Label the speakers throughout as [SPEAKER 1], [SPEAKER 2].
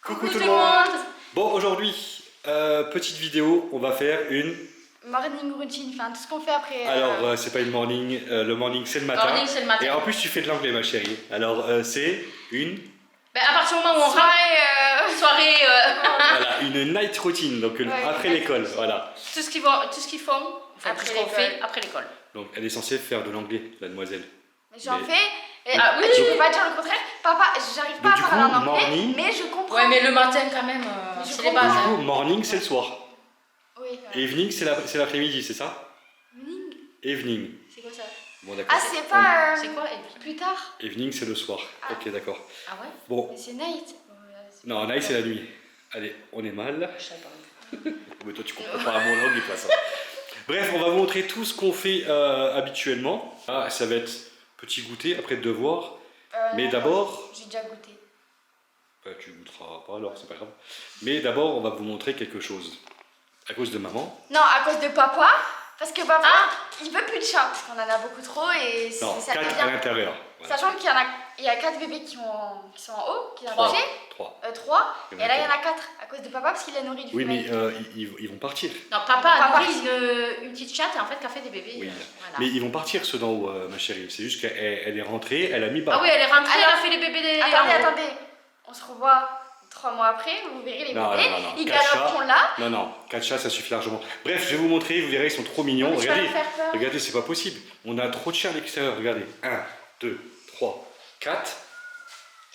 [SPEAKER 1] Coucou tout le monde. Bon, aujourd'hui, petite vidéo, on va faire une...
[SPEAKER 2] Morning routine, enfin tout ce qu'on fait après...
[SPEAKER 1] Alors, c'est pas une morning, le morning c'est le matin.
[SPEAKER 3] Morning, c'est le matin.
[SPEAKER 1] Et en plus tu fais de l'anglais ma chérie. Alors, c'est une...
[SPEAKER 3] Ben, à partir du moment où on rentre... Soirée...
[SPEAKER 1] Voilà, une night routine, donc après l'école, voilà.
[SPEAKER 3] Tout ce qu'ils font, enfin, tout ce qu'on fait après l'école.
[SPEAKER 1] Donc elle est censée faire de l'anglais, la demoiselle.
[SPEAKER 2] J'en fais...
[SPEAKER 3] Ah oui,
[SPEAKER 2] tu peux pas dire le contraire. Papa, j'arrive pas à parler en anglais,
[SPEAKER 1] morning...
[SPEAKER 2] mais je comprends.
[SPEAKER 3] Ouais, mais le matin quand même, c'est les bases.
[SPEAKER 1] Du coup,
[SPEAKER 3] Hein.
[SPEAKER 1] morning c'est le soir.
[SPEAKER 2] Oui.
[SPEAKER 1] Evening c'est l'après-midi, c'est ça?
[SPEAKER 2] Evening.
[SPEAKER 1] Evening.
[SPEAKER 2] C'est quoi ça?
[SPEAKER 1] Bon d'accord.
[SPEAKER 2] Ah, c'est pas...
[SPEAKER 3] C'est quoi
[SPEAKER 2] plus tard?
[SPEAKER 1] Evening c'est le soir.
[SPEAKER 2] Ah.
[SPEAKER 1] Ok, d'accord.
[SPEAKER 3] Ah ouais?
[SPEAKER 1] Bon.
[SPEAKER 2] Mais c'est night.
[SPEAKER 1] Non, night c'est la nuit. Allez, on est mal.
[SPEAKER 3] Je savais pas.
[SPEAKER 1] Mais toi tu comprends pas mon langue, de toute façon. Bref, on va vous montrer tout ce qu'on fait habituellement. Ah, ça va être petit goûter après devoir. Mais
[SPEAKER 2] non,
[SPEAKER 1] d'abord...
[SPEAKER 2] j'ai déjà goûté.
[SPEAKER 1] Bah, tu goûteras pas alors, c'est pas grave. Mais d'abord, on va vous montrer quelque chose. À cause de maman.
[SPEAKER 2] Non, à cause de papa. Parce que papa, il veut plus de chat. Parce qu'on en a beaucoup trop et
[SPEAKER 1] Non,
[SPEAKER 2] ça
[SPEAKER 1] 4
[SPEAKER 2] devient...
[SPEAKER 1] à l'intérieur. Voilà.
[SPEAKER 2] Sachant qu'il y a 4 bébés qui sont en haut, qui ont
[SPEAKER 1] 3.
[SPEAKER 2] accouché.
[SPEAKER 1] 3.
[SPEAKER 2] 3. Et là, il y en a 4 à cause de papa parce qu'il a nourri du
[SPEAKER 1] Oui, mais
[SPEAKER 2] femelle.
[SPEAKER 1] ils vont partir.
[SPEAKER 3] Non, papa a nourri une petite chatte et en fait, qui a fait des bébés.
[SPEAKER 1] Oui.
[SPEAKER 3] Voilà.
[SPEAKER 1] Mais ils vont partir ceux d'en haut, ma chérie. C'est juste qu'elle est rentrée, elle a mis bas.
[SPEAKER 3] Ah oui, elle est rentrée,
[SPEAKER 2] Alors,
[SPEAKER 3] elle a fait les bébés des...
[SPEAKER 2] Attendez. On se revoit 3 mois après, vous verrez les
[SPEAKER 1] Non,
[SPEAKER 2] bébés.
[SPEAKER 1] non.
[SPEAKER 2] Ils
[SPEAKER 1] 4
[SPEAKER 2] galopent
[SPEAKER 1] chats.
[SPEAKER 2] là.
[SPEAKER 1] Non, 4 chats, ça suffit largement. Bref, je vais vous montrer, vous verrez, ils sont trop mignons.
[SPEAKER 2] Mais tu vas
[SPEAKER 1] Regardez,
[SPEAKER 2] me faire peur.
[SPEAKER 1] regardez, c'est pas possible. On a trop de chats à l'extérieur, regardez. 1, 2, 3, 4.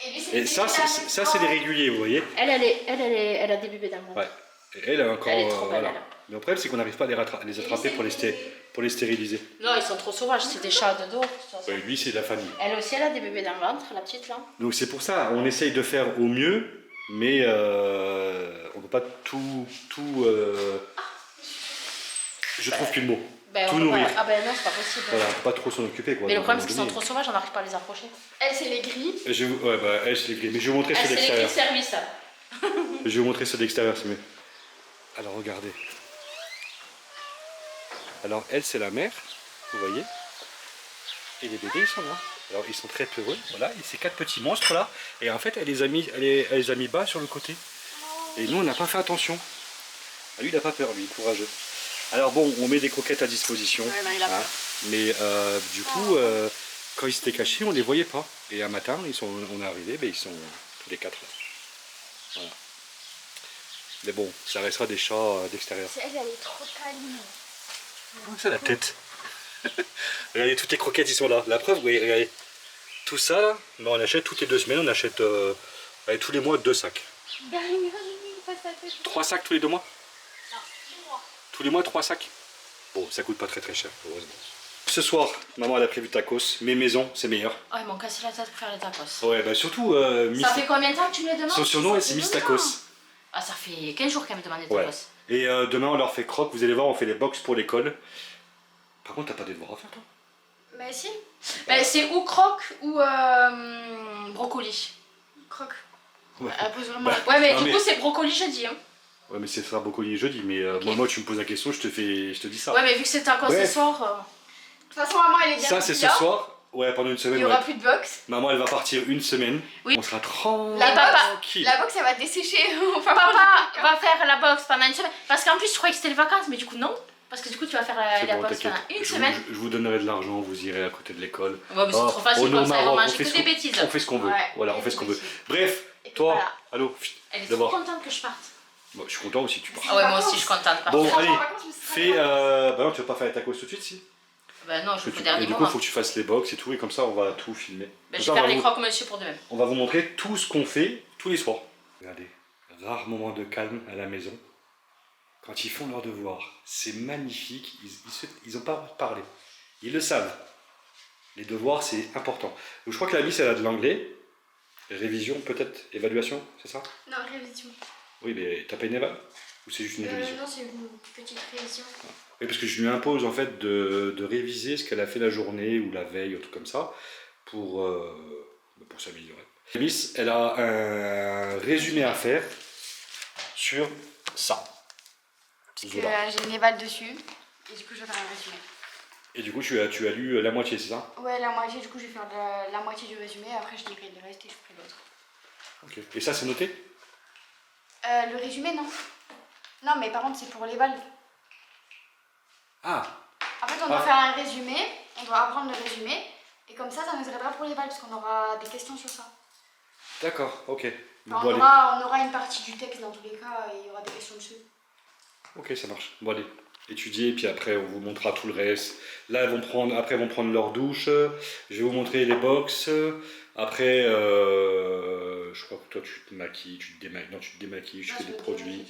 [SPEAKER 2] Et, lui,
[SPEAKER 1] Et ça, c'est des réguliers, vous voyez.
[SPEAKER 3] Elle a des bébés dans le ventre.
[SPEAKER 1] Ouais. Et elle a encore.
[SPEAKER 3] Elle est trop belle,
[SPEAKER 1] voilà.
[SPEAKER 3] elle.
[SPEAKER 1] Mais le problème, c'est qu'on n'arrive pas à les attraper pour les stériliser.
[SPEAKER 3] Non, ils sont trop sauvages, c'est des chats de dos.
[SPEAKER 1] Ouais, lui, c'est de la famille.
[SPEAKER 3] Elle aussi, elle a des bébés dans le ventre, la petite là.
[SPEAKER 1] Donc c'est pour ça, on essaye de faire au mieux, mais on ne peut pas tout. Je trouve plus le mot.
[SPEAKER 3] Ben,
[SPEAKER 1] Tout nourrir.
[SPEAKER 3] Ah ben non, c'est pas possible.
[SPEAKER 1] Voilà, on peut pas trop s'en occuper, quoi.
[SPEAKER 3] Mais le
[SPEAKER 1] Donc,
[SPEAKER 3] problème,
[SPEAKER 1] à un
[SPEAKER 3] c'est qu'ils sont
[SPEAKER 1] moment
[SPEAKER 3] trop sauvages, on n'arrive pas à les approcher.
[SPEAKER 2] Elle, c'est les gris.
[SPEAKER 1] donné- Ouais, bah, elle, c'est les grilles. Mais je vais vous montrer ceux
[SPEAKER 3] Elle, c'est les
[SPEAKER 1] d'extérieur.
[SPEAKER 3] grilles de service.
[SPEAKER 1] Je vais vous montrer ceux d'extérieur, c'est mieux. Alors regardez. Alors elle, c'est la mère, vous voyez. Et les bébés, ils sont là. Alors ils sont très peureux, voilà. Et ces 4 petits monstres là. Et en fait, elle les a mis bas sur le côté. Et nous, on n'a pas fait attention. Ah, lui, il n'a pas peur, lui, courageux. Alors bon, on met des croquettes à disposition.
[SPEAKER 3] Ouais, non, il a peur.
[SPEAKER 1] Mais du coup, quand ils s'étaient cachés, on les voyait pas. Et un matin, on est arrivé, ben, ils sont tous les 4 là. Voilà. Mais bon, ça restera des chats d'extérieur.
[SPEAKER 2] Elle est trop câline.
[SPEAKER 1] C'est la tête. Regardez, toutes les croquettes, ils sont là. La preuve, vous voyez, regardez. Tout ça, là, ben, on achète toutes les 2 semaines, on achète allez, tous les mois 2 sacs. 3 sacs tous les 2 mois?
[SPEAKER 2] Non, 2 mois.
[SPEAKER 1] Tous les mois 3 sacs. Bon, ça coûte pas très cher, heureusement. Ce soir, maman elle a prévu tacos, mais maison, c'est meilleur.
[SPEAKER 3] Oh, ils m'ont cassé la tête pour faire les tacos.
[SPEAKER 1] Ouais, bah surtout
[SPEAKER 3] Ça fait combien de temps que tu me les demandes?
[SPEAKER 1] Son surnom, c'est Miss Tacos.
[SPEAKER 3] Ah, ça fait 15 jours qu'elle me demande des
[SPEAKER 1] Ouais.
[SPEAKER 3] tacos.
[SPEAKER 1] Et demain, on leur fait croque, vous allez voir, on fait les box pour l'école. Par contre, t'as pas des devoirs à faire, toi?
[SPEAKER 2] Mais si.
[SPEAKER 3] Ben, c'est ou croque ou brocoli.
[SPEAKER 2] Croque.
[SPEAKER 1] Ouais.
[SPEAKER 2] Elle pose vraiment la...
[SPEAKER 3] Ouais, mais
[SPEAKER 1] Non,
[SPEAKER 3] du
[SPEAKER 1] mais-
[SPEAKER 3] coup, c'est brocoli jeudi. Hein.
[SPEAKER 1] Ouais, mais c'est ça, brocoli jeudi, mais
[SPEAKER 3] Ok.
[SPEAKER 1] moi, tu me poses la question, je te dis ça.
[SPEAKER 3] Ouais, mais vu que c'est tacos
[SPEAKER 1] Bref.
[SPEAKER 3] ce soir.
[SPEAKER 2] De toute façon, maman, elle est bien.
[SPEAKER 1] Ça, c'est ce
[SPEAKER 2] bien.
[SPEAKER 1] soir. Ouais, pendant une
[SPEAKER 2] Il
[SPEAKER 1] semaine,
[SPEAKER 2] n'y aura
[SPEAKER 1] ouais.
[SPEAKER 2] plus de box.
[SPEAKER 1] Maman, elle va partir une semaine.
[SPEAKER 3] Oui.
[SPEAKER 1] On sera tranquille.
[SPEAKER 2] La box, elle va dessécher. Enfin,
[SPEAKER 3] Papa va faire la boxe pendant une semaine. Parce qu'en plus, je croyais que c'était les vacances, mais du coup, non. Parce que du coup, tu vas faire
[SPEAKER 1] C'est
[SPEAKER 3] la
[SPEAKER 1] bon,
[SPEAKER 3] boxe
[SPEAKER 1] t'inquiète.
[SPEAKER 3] pendant une
[SPEAKER 1] Je
[SPEAKER 3] semaine.
[SPEAKER 1] vous donnerai de l'argent, vous irez à côté de l'école.
[SPEAKER 3] Ouais, mais c'est
[SPEAKER 1] Oh,
[SPEAKER 3] trop facile
[SPEAKER 1] on est au
[SPEAKER 3] comme ça, ils vont
[SPEAKER 1] Maroc,
[SPEAKER 3] manger que des bêtises.
[SPEAKER 1] On fait ce qu'on veut.
[SPEAKER 2] Ouais,
[SPEAKER 1] Voilà, on fait ce qu'on veut. Bref,
[SPEAKER 2] Et puis
[SPEAKER 1] toi,
[SPEAKER 2] voilà.
[SPEAKER 1] allô,
[SPEAKER 3] Elle est trop
[SPEAKER 1] d'abord.
[SPEAKER 3] contente que je parte.
[SPEAKER 1] Bon, je suis content aussi, tu pars.
[SPEAKER 3] Ah ouais, moi aussi, je suis contente.
[SPEAKER 1] Bon,
[SPEAKER 2] Je serai
[SPEAKER 1] allez,
[SPEAKER 2] en vacances, je serai
[SPEAKER 1] fais.
[SPEAKER 2] en vacances.
[SPEAKER 1] Bah non, tu vas pas faire les tacos tout de suite, si.
[SPEAKER 3] Bah non, je
[SPEAKER 1] Et
[SPEAKER 3] fais le dernier
[SPEAKER 1] du coup,
[SPEAKER 3] moment.
[SPEAKER 1] il faut que tu fasses les box et tout, et comme ça, on va tout filmer.
[SPEAKER 3] Bah,
[SPEAKER 1] Comme
[SPEAKER 3] je
[SPEAKER 1] ça,
[SPEAKER 3] vais
[SPEAKER 1] on
[SPEAKER 3] faire
[SPEAKER 1] va
[SPEAKER 3] les
[SPEAKER 1] vous-
[SPEAKER 3] croque monsieur pour demain.
[SPEAKER 1] On va vous montrer tout ce qu'on fait tous les soirs. Regardez, rare moment de calme à la maison. Quand ils font leurs devoirs, c'est magnifique. Ils ont pas parlé. Ils le savent. Les devoirs, c'est important. Donc, je crois que la Miss, elle a de l'anglais. Révision, peut-être. Évaluation, c'est ça?
[SPEAKER 2] Non, révision.
[SPEAKER 1] Oui, mais t'as pas une éval? Ou c'est juste une révision?
[SPEAKER 2] Non, c'est une petite révision.
[SPEAKER 1] Oui, parce que je lui impose en fait de réviser ce qu'elle a fait la journée ou la veille, ou tout comme ça, pour s'améliorer. La Miss, elle a un résumé à faire sur ça.
[SPEAKER 2] Parce que j'ai une éval dessus. Et du coup, je vais faire un résumé.
[SPEAKER 1] Et du coup, tu as lu la moitié, c'est ça?
[SPEAKER 2] Ouais, la moitié. Du coup, je vais faire la moitié du résumé. Après, je lirai le reste et je ferai l'autre.
[SPEAKER 1] Ok. Et ça, c'est noté?
[SPEAKER 2] Le résumé, non. Non, mais par contre, c'est pour les valves.
[SPEAKER 1] Ah,
[SPEAKER 2] En fait, on doit faire un résumé, on doit apprendre le résumé, et comme ça nous aidera pour les valves, parce qu'on aura des questions sur ça.
[SPEAKER 1] d'accord, ok.
[SPEAKER 2] Enfin,
[SPEAKER 1] Bon, allez.
[SPEAKER 2] on aura une partie du texte dans tous les cas, et il y aura des questions dessus.
[SPEAKER 1] Ok, ça marche. Bon, allez, étudiez, puis après, on vous montrera tout le reste. Là, après, ils vont prendre leur douche. Je vais vous montrer les box. Après, je crois que toi, tu te maquilles, tu te démaquilles. Non, tu te démaquilles, je fais des produits.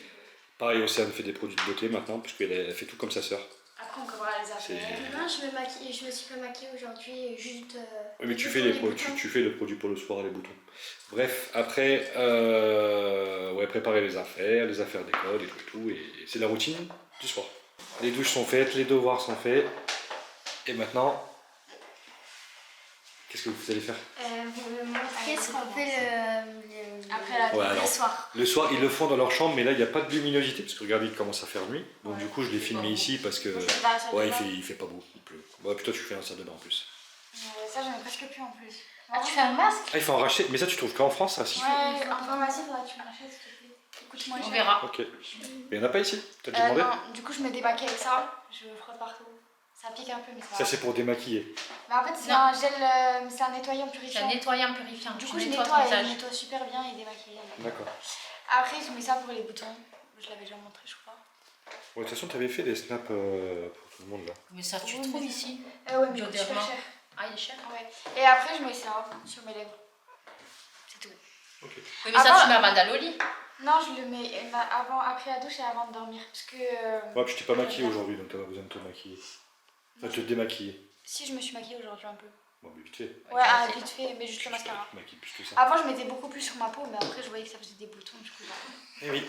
[SPEAKER 1] Pareil, Océane fait des produits de beauté maintenant, parce qu'elle fait tout comme sa sœur.
[SPEAKER 2] Après, on commencera les affaires.
[SPEAKER 4] Non, je me suis pas maquillée aujourd'hui, juste...
[SPEAKER 1] Oui, mais tu fais le produit pour le soir, les boutons. Bref, après, ouais, préparer les affaires d'école et tout, et c'est la routine du soir. Les douches sont faites, les devoirs sont faits, et maintenant, qu'est-ce que vous allez faire?
[SPEAKER 4] Vous me montrer ce qu'on fait
[SPEAKER 2] Après la
[SPEAKER 1] Ouais,
[SPEAKER 4] le
[SPEAKER 1] alors,
[SPEAKER 4] soir.
[SPEAKER 1] le soir, ils le font dans leur chambre, mais là, il n'y a pas de luminosité, parce que regardez, il commence à faire nuit. Donc du coup, je l'ai filmé ici, parce que... Ouais, il fait pas beau, il pleut. Ouais, puis toi, tu fais un salle de bain en plus.
[SPEAKER 2] Ça, j'en ai presque plus en plus.
[SPEAKER 3] Ah, tu fais un masque?
[SPEAKER 1] Ah, il faut en racheter, mais ça, tu trouves qu'en France, ça, si?
[SPEAKER 2] Ouais, en pharmacie, faudra que tu me rachètes, s'il te plaît. Écoute-moi,
[SPEAKER 3] On verra.
[SPEAKER 1] Ok. Mais il n'y en a pas ici? T'as demandé?
[SPEAKER 2] Non, du coup, je me démaquille avec ça, je frotte partout. Ça pique un peu, mais ça
[SPEAKER 1] Ça,
[SPEAKER 2] va.
[SPEAKER 1] c'est pour démaquiller.
[SPEAKER 2] Mais en fait, c'est
[SPEAKER 3] Non.
[SPEAKER 2] un gel, c'est un nettoyant
[SPEAKER 3] C'est
[SPEAKER 2] purifiant.
[SPEAKER 3] un nettoyant purifiant.
[SPEAKER 2] Du
[SPEAKER 3] Tu
[SPEAKER 2] coup, je
[SPEAKER 3] nettoies ton
[SPEAKER 2] nettoie et
[SPEAKER 3] visage.
[SPEAKER 2] je nettoie super bien et démaquille.
[SPEAKER 1] D'accord.
[SPEAKER 2] Après, je mets ça pour les boutons. Je l'avais déjà montré, je crois.
[SPEAKER 1] Ouais, de toute façon, tu avais fait des snaps pour tout le monde là.
[SPEAKER 3] Mais ça, tu
[SPEAKER 2] Oui,
[SPEAKER 3] trouves
[SPEAKER 2] mais-
[SPEAKER 3] ici?
[SPEAKER 2] Ouais, mais
[SPEAKER 3] Bioderma.
[SPEAKER 2] super cher.
[SPEAKER 3] Ah, il est cher.
[SPEAKER 2] Ouais. Et après, je mets ça sur mes lèvres. C'est tout.
[SPEAKER 1] Ok.
[SPEAKER 3] Oui, mais ça,
[SPEAKER 2] Avant-
[SPEAKER 3] tu mets avant d'aller au lit.
[SPEAKER 2] Non, je le mets après la douche et avant de dormir. Parce que.
[SPEAKER 1] Ouais, puis je t'ai pas maquillé aujourd'hui, donc t'as pas besoin de te maquiller. Enfin, te démaquiller.
[SPEAKER 2] Si, je me suis maquillée aujourd'hui un peu.
[SPEAKER 1] Bon, mais vite fait.
[SPEAKER 2] Ouais,
[SPEAKER 3] c'est
[SPEAKER 2] vite fait, mais juste le mascara.
[SPEAKER 1] Tu te maquilles plus que ça.
[SPEAKER 2] Avant, je mettais beaucoup plus sur ma peau, mais après, je voyais que ça faisait des boutons, du coup.
[SPEAKER 1] Eh oui,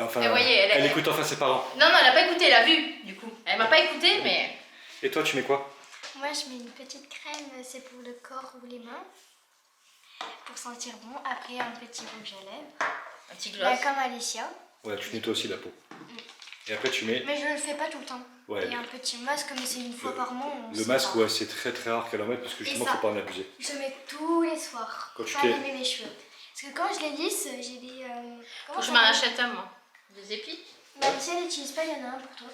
[SPEAKER 1] enfin,
[SPEAKER 3] Et voyez,
[SPEAKER 1] elle écoute enfin ses parents.
[SPEAKER 3] Non, non, elle a pas écouté, elle a vu, du coup. Elle m'a pas écouté, mais.
[SPEAKER 1] Et toi, tu mets quoi?
[SPEAKER 4] Moi, je mets une petite crème, c'est pour le corps ou les mains, pour sentir bon. Après, un petit rouge à lèvres,
[SPEAKER 3] Un petit
[SPEAKER 4] bah,
[SPEAKER 3] gloss.
[SPEAKER 4] comme Alicia.
[SPEAKER 1] Ouais, tu nettoies aussi la peau. Et après, tu mets.
[SPEAKER 4] Mais je le fais pas tout le temps.
[SPEAKER 1] Ouais,
[SPEAKER 4] Et un petit masque, mais c'est une fois par mois. on
[SPEAKER 1] le
[SPEAKER 4] sait
[SPEAKER 1] masque,
[SPEAKER 4] pas.
[SPEAKER 1] ouais, c'est très très rare qu'elle en mette parce que justement,
[SPEAKER 4] ça.
[SPEAKER 1] faut pas en abuser.
[SPEAKER 4] Je mets tous les soirs.
[SPEAKER 1] Quand tu
[SPEAKER 4] Pas
[SPEAKER 1] t'es-
[SPEAKER 4] laver mes cheveux. Parce que quand je les lisse, j'ai des...
[SPEAKER 3] Faut
[SPEAKER 4] comment
[SPEAKER 3] que je
[SPEAKER 4] ça
[SPEAKER 3] m'en
[SPEAKER 4] s'appelle
[SPEAKER 3] achète un, moi. Des épis.
[SPEAKER 4] Bah, Alicia, elle n'utilise pas, il y en a un pour toi.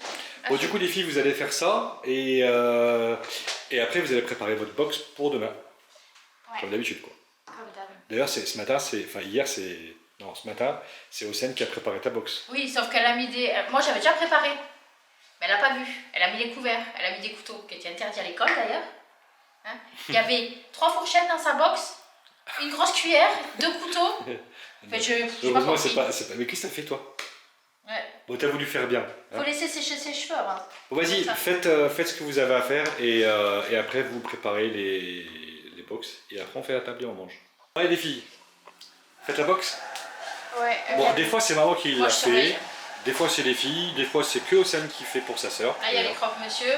[SPEAKER 1] Bon, du coup, les filles, vous allez faire ça et après, vous allez préparer votre box pour demain.
[SPEAKER 2] Ouais.
[SPEAKER 1] Comme d'habitude, quoi.
[SPEAKER 2] Comme d'hab.
[SPEAKER 1] D'ailleurs, ce matin, hier, c'est. Non, ce matin, c'est Océane qui a préparé ta box.
[SPEAKER 3] Oui, sauf qu'elle a mis des. Moi, j'avais déjà préparé. Mais elle a pas vu. Elle a mis des couverts. Elle a mis des couteaux qui étaient interdits à l'école, d'ailleurs. Hein. Il y avait 3 fourchettes dans sa box, une grosse cuillère, 2 couteaux. Enfin, j'ai pas
[SPEAKER 1] Heureusement,
[SPEAKER 3] compris.
[SPEAKER 1] c'est pas. Mais qu'est-ce que t'as fait, toi?
[SPEAKER 3] Ouais.
[SPEAKER 1] Bon, t'as voulu faire bien. hein.
[SPEAKER 3] Faut laisser sécher ses cheveux avant.
[SPEAKER 1] Bon, vas-y,
[SPEAKER 3] Ça.
[SPEAKER 1] faites ce que vous avez à faire et après, vous préparez les box et après, on fait la table et on mange. Allez, les filles, faites la box.
[SPEAKER 2] Ouais.
[SPEAKER 1] Bon, des fois, c'est maman qui
[SPEAKER 3] Moi,
[SPEAKER 1] l'a
[SPEAKER 3] je
[SPEAKER 1] fait.
[SPEAKER 3] surveille.
[SPEAKER 1] Des fois, c'est les filles. Des fois, c'est que Océane qui fait pour sa sœur.
[SPEAKER 3] Là, il y a les croque-monsieur,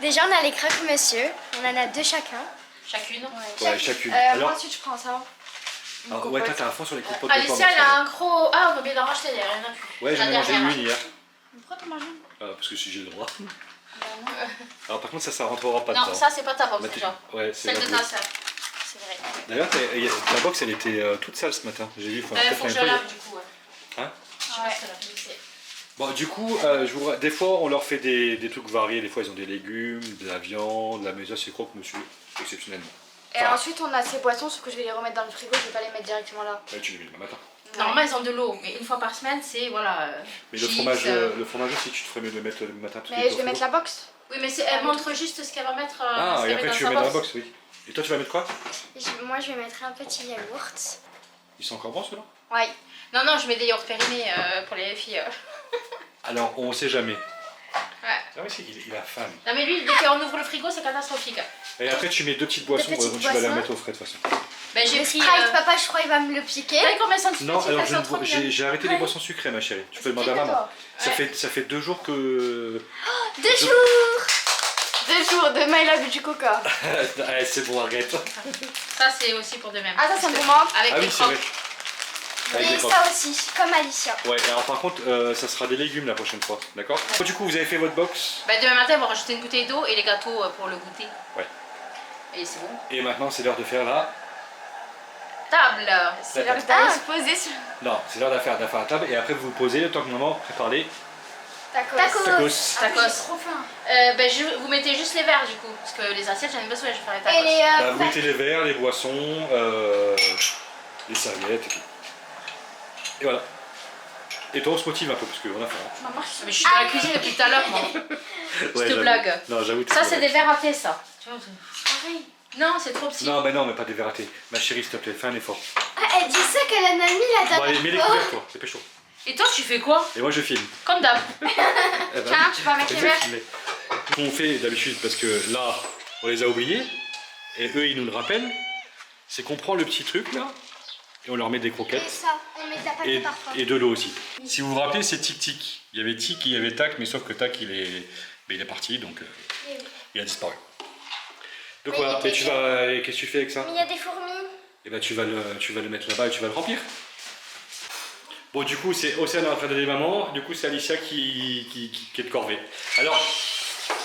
[SPEAKER 4] Déjà, on a les croque-monsieur. On en a 2 chacun.
[SPEAKER 3] chacune.
[SPEAKER 1] Ouais, chacune.
[SPEAKER 2] Moi
[SPEAKER 1] Alors,
[SPEAKER 2] ensuite, je prends ça. Une
[SPEAKER 1] alors, ouais,
[SPEAKER 2] compote.
[SPEAKER 1] toi, t'as un fond sur les compotes de pommes.
[SPEAKER 3] Alicia, elle a un gros. Ah, on va bien en racheter, il y a rien à plus.
[SPEAKER 1] Ouais, j'en ai
[SPEAKER 3] La
[SPEAKER 1] mangé
[SPEAKER 3] dernière.
[SPEAKER 1] une hier.
[SPEAKER 2] Pourquoi t'en manges une?
[SPEAKER 1] Parce que si j'ai le droit.
[SPEAKER 2] Bah non.
[SPEAKER 1] Alors, par contre, ça rentrera pas
[SPEAKER 3] Non,
[SPEAKER 1] dedans.
[SPEAKER 3] ça, c'est pas ta box
[SPEAKER 1] Là, t'es-
[SPEAKER 3] déjà.
[SPEAKER 1] Ouais, c'est
[SPEAKER 3] Celle
[SPEAKER 1] la
[SPEAKER 3] de
[SPEAKER 1] box.
[SPEAKER 3] ta sœur. C'est vrai.
[SPEAKER 1] D'ailleurs, la box, elle était toute sale ce matin. J'ai vu, faut
[SPEAKER 3] Faut
[SPEAKER 1] peut-être
[SPEAKER 3] que je
[SPEAKER 1] nettoyer.
[SPEAKER 3] lave du coup. Ouais.
[SPEAKER 1] Hein?
[SPEAKER 3] Je sais pas si ça lave, je sais.
[SPEAKER 1] Bon, du coup, des fois, on leur fait des trucs variés. Des fois, ils ont des légumes, de la viande, la maison, c'est croque-monsieur, exceptionnellement.
[SPEAKER 2] Et
[SPEAKER 1] Enfin,
[SPEAKER 2] ensuite, on a ces boissons, sauf que je vais les remettre dans le frigo, je vais pas les mettre directement là.
[SPEAKER 1] ouais, tu les mets demain matin.
[SPEAKER 3] Normalement, ils ont de l'eau, mais une fois par semaine, c'est voilà.
[SPEAKER 1] Mais le
[SPEAKER 3] chips,
[SPEAKER 1] fromage aussi, tu te ferais mieux de le mettre le matin. parce qu'il
[SPEAKER 2] Mais
[SPEAKER 1] est
[SPEAKER 2] je
[SPEAKER 1] au
[SPEAKER 2] vais mettre
[SPEAKER 1] frigo.
[SPEAKER 2] la box.
[SPEAKER 3] Oui, mais elle montre juste ce qu'elle va mettre.
[SPEAKER 1] Ah,
[SPEAKER 3] ce
[SPEAKER 1] et
[SPEAKER 3] qu'elle
[SPEAKER 1] après,
[SPEAKER 3] met
[SPEAKER 1] tu
[SPEAKER 3] dans
[SPEAKER 1] le
[SPEAKER 3] sa
[SPEAKER 1] mets dans la box, oui. Et toi, tu vas mettre quoi?
[SPEAKER 4] Moi, je vais mettre un petit yaourt.
[SPEAKER 1] Ils sont encore bons, ceux-là?
[SPEAKER 2] Ouais.
[SPEAKER 3] Non, non, je mets des yaourts périmés pour les filles.
[SPEAKER 1] Alors, on sait jamais.
[SPEAKER 3] Ouais.
[SPEAKER 1] Ah oui, c'est qu'il a faim.
[SPEAKER 3] Non, mais lui, dès qu'on ouvre le frigo, c'est catastrophique.
[SPEAKER 1] Et après, tu mets 2 petites boissons,
[SPEAKER 4] petites
[SPEAKER 1] tu vas les
[SPEAKER 4] boissons.
[SPEAKER 1] mettre au frais de toute façon.
[SPEAKER 3] Ben, j'ai
[SPEAKER 4] Le
[SPEAKER 3] pris.
[SPEAKER 4] Sprite, papa, je crois, il va me le piquer.
[SPEAKER 3] T'as combien de centilitres?
[SPEAKER 1] Non, alors
[SPEAKER 3] Elles sont trop bien.
[SPEAKER 1] j'ai arrêté les boissons sucrées, ma chérie. Tu peux demander à maman.
[SPEAKER 3] Ouais.
[SPEAKER 1] Ça fait 2 jours que.
[SPEAKER 4] 2 jours.
[SPEAKER 2] 2 jours, demain il a bu du coca.
[SPEAKER 1] Allez, c'est bon, arrête.
[SPEAKER 3] Ça, c'est aussi pour demain.
[SPEAKER 2] Ah, ça, c'est pour moi.
[SPEAKER 3] Avec
[SPEAKER 1] Ah
[SPEAKER 3] les
[SPEAKER 1] oui, c'est vrai.
[SPEAKER 3] crocs.
[SPEAKER 1] Avec
[SPEAKER 4] Et
[SPEAKER 1] les crocs.
[SPEAKER 4] ça aussi, comme Alicia.
[SPEAKER 1] Ouais, alors par contre, ça sera des légumes la prochaine fois, d'accord? Du coup, vous avez fait votre box.
[SPEAKER 3] Ben, demain matin, on va rajouter une bouteille d'eau et les gâteaux pour le goûter.
[SPEAKER 1] Ouais.
[SPEAKER 3] Et c'est bon.
[SPEAKER 1] Et maintenant, c'est l'heure de faire la
[SPEAKER 3] table.
[SPEAKER 2] C'est l'heure d'aller se poser sur
[SPEAKER 1] Non, c'est l'heure d'affaire la table et après vous vous posez le temps que maman prépare les
[SPEAKER 2] tacos.
[SPEAKER 1] tacos.
[SPEAKER 2] J'ai trop faim.
[SPEAKER 3] Vous mettez juste les verres du coup, parce que les assiettes, j'en ai besoin, je vais faire les
[SPEAKER 2] Et
[SPEAKER 3] tacos.
[SPEAKER 2] les
[SPEAKER 1] Bah, vous mettez les verres, les boissons, les serviettes et tout. Et voilà. Et toi on se motive un peu parce qu'on a faim.
[SPEAKER 2] Maman,
[SPEAKER 3] Mais je suis dans la cuisine depuis tout à l'heure, moi. Je te
[SPEAKER 1] j'avoue.
[SPEAKER 3] blague.
[SPEAKER 1] Non, j'avoue.
[SPEAKER 3] Ça, c'est des verres à thé, ça.
[SPEAKER 2] pareil.
[SPEAKER 3] Non, c'est trop petit.
[SPEAKER 1] Non, mais non, mais pas des verres à thé. Ma chérie, s'il te plaît, fais un effort.
[SPEAKER 4] Ah, elle dit ça qu'elle en a mis la
[SPEAKER 1] Bon, allez, mets les
[SPEAKER 4] dernière
[SPEAKER 1] couverts,
[SPEAKER 4] fois.
[SPEAKER 1] toi, dépêche-toi.
[SPEAKER 3] Et toi, tu fais quoi?
[SPEAKER 1] Et moi, je filme.
[SPEAKER 3] Comme d'hab.
[SPEAKER 1] Eh ben,
[SPEAKER 2] Tiens, tu vas mettre
[SPEAKER 1] c'est
[SPEAKER 2] les
[SPEAKER 1] toi
[SPEAKER 2] verres.
[SPEAKER 1] qui mets. Ce qu'on fait d'habitude, parce que là, on les a oubliés, et eux, ils nous le rappellent, c'est qu'on prend le petit truc là, et on leur met des
[SPEAKER 4] Et
[SPEAKER 1] croquettes,
[SPEAKER 4] ça, on met ta pâte parfois.
[SPEAKER 1] et de l'eau aussi. Si vous vous rappelez, c'est tic-tic. Il y avait tic, il y avait tac, mais sauf que tac, il est parti, donc il a disparu. Donc
[SPEAKER 4] Mais
[SPEAKER 1] voilà,
[SPEAKER 4] il
[SPEAKER 1] et
[SPEAKER 4] était
[SPEAKER 1] et qu'est-ce que tu fais avec ça?
[SPEAKER 4] Mais il y a des fourmis.
[SPEAKER 1] Et ben tu vas le mettre là-bas et tu vas le remplir. Bon, du coup, c'est Océane en train d'aider maman, du coup, c'est Alicia qui est de corvée. Alors,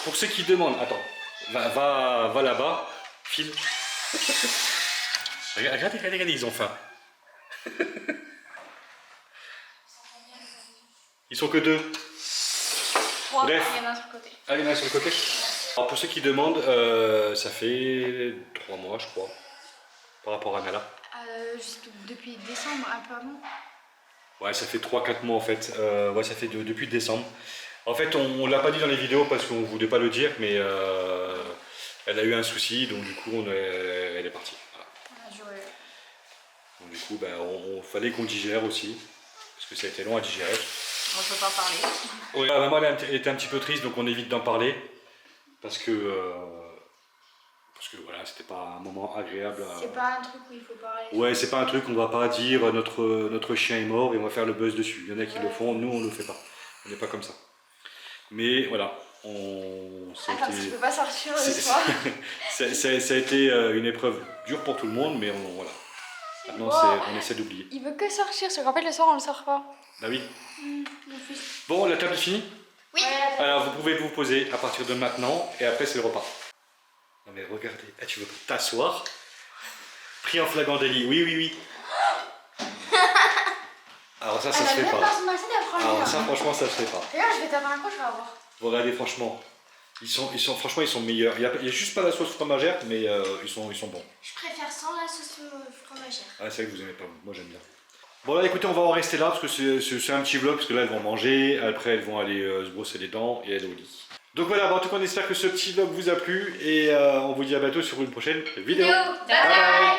[SPEAKER 1] pour ceux qui demandent, attends, va là-bas, file. Regardez, ils ont faim. Ils sont que deux. Bref.
[SPEAKER 2] Il y en a un sur le côté.
[SPEAKER 1] Ah, il y en a un sur le côté. Alors, pour ceux qui demandent, ça fait 3 mois, je crois, par rapport à Nala.
[SPEAKER 2] Juste depuis décembre, un peu avant.
[SPEAKER 1] Ouais, ça fait 3-4 mois en fait. Ouais, ça fait depuis décembre. En fait, on l'a pas dit dans les vidéos parce qu'on voulait pas le dire, mais elle a eu un souci, donc du coup, elle est partie. Voilà.
[SPEAKER 2] On a joué.
[SPEAKER 1] Donc du coup, on fallait qu'on digère aussi, parce que ça a été long à digérer.
[SPEAKER 3] On peut pas parler.
[SPEAKER 1] Ouais, maman, elle était un petit peu triste, donc on évite d'en parler, parce que voilà, c'était pas un moment agréable.
[SPEAKER 2] C'est pas un truc où il faut parler.
[SPEAKER 1] Ouais, c'est pas un truc, on va pas dire notre chien est mort et on va faire le buzz dessus. Il y en a qui le font, nous on le fait pas. On n'est pas comme ça. Mais voilà,
[SPEAKER 2] Attends, je peux pas sortir le soir.
[SPEAKER 1] ça a été une épreuve dure pour tout le monde, mais voilà. Maintenant, on essaie d'oublier.
[SPEAKER 2] Il veut que sortir, parce qu'en fait le soir on le sort pas.
[SPEAKER 1] Bah oui.
[SPEAKER 2] Mon fils.
[SPEAKER 1] Bon, la table est finie.
[SPEAKER 4] Oui.
[SPEAKER 2] Ouais,
[SPEAKER 1] Alors, vous pouvez vous poser à partir de maintenant et après, c'est le repas. Non, mais regardez, tu veux t'asseoir? Pris en flagrant délit, oui. Alors, ça se fait pas. Alors, ça, franchement, ça se fait pas.
[SPEAKER 2] Regarde, je vais taper un coup, je vais avoir.
[SPEAKER 1] Vous regardez, franchement, franchement, ils sont meilleurs. Il y a juste pas la sauce fromagère, mais ils sont bons.
[SPEAKER 4] Je préfère sans la sauce fromagère.
[SPEAKER 1] Ah, c'est vrai que vous aimez pas, moi j'aime bien. Bon là écoutez, on va en rester là parce que c'est un petit vlog, parce que là elles vont manger, après elles vont aller se brosser les dents et aller au lit. Donc voilà, en tout cas on espère que ce petit vlog vous a plu et on vous dit à bientôt sur une prochaine vidéo.
[SPEAKER 3] Bye bye.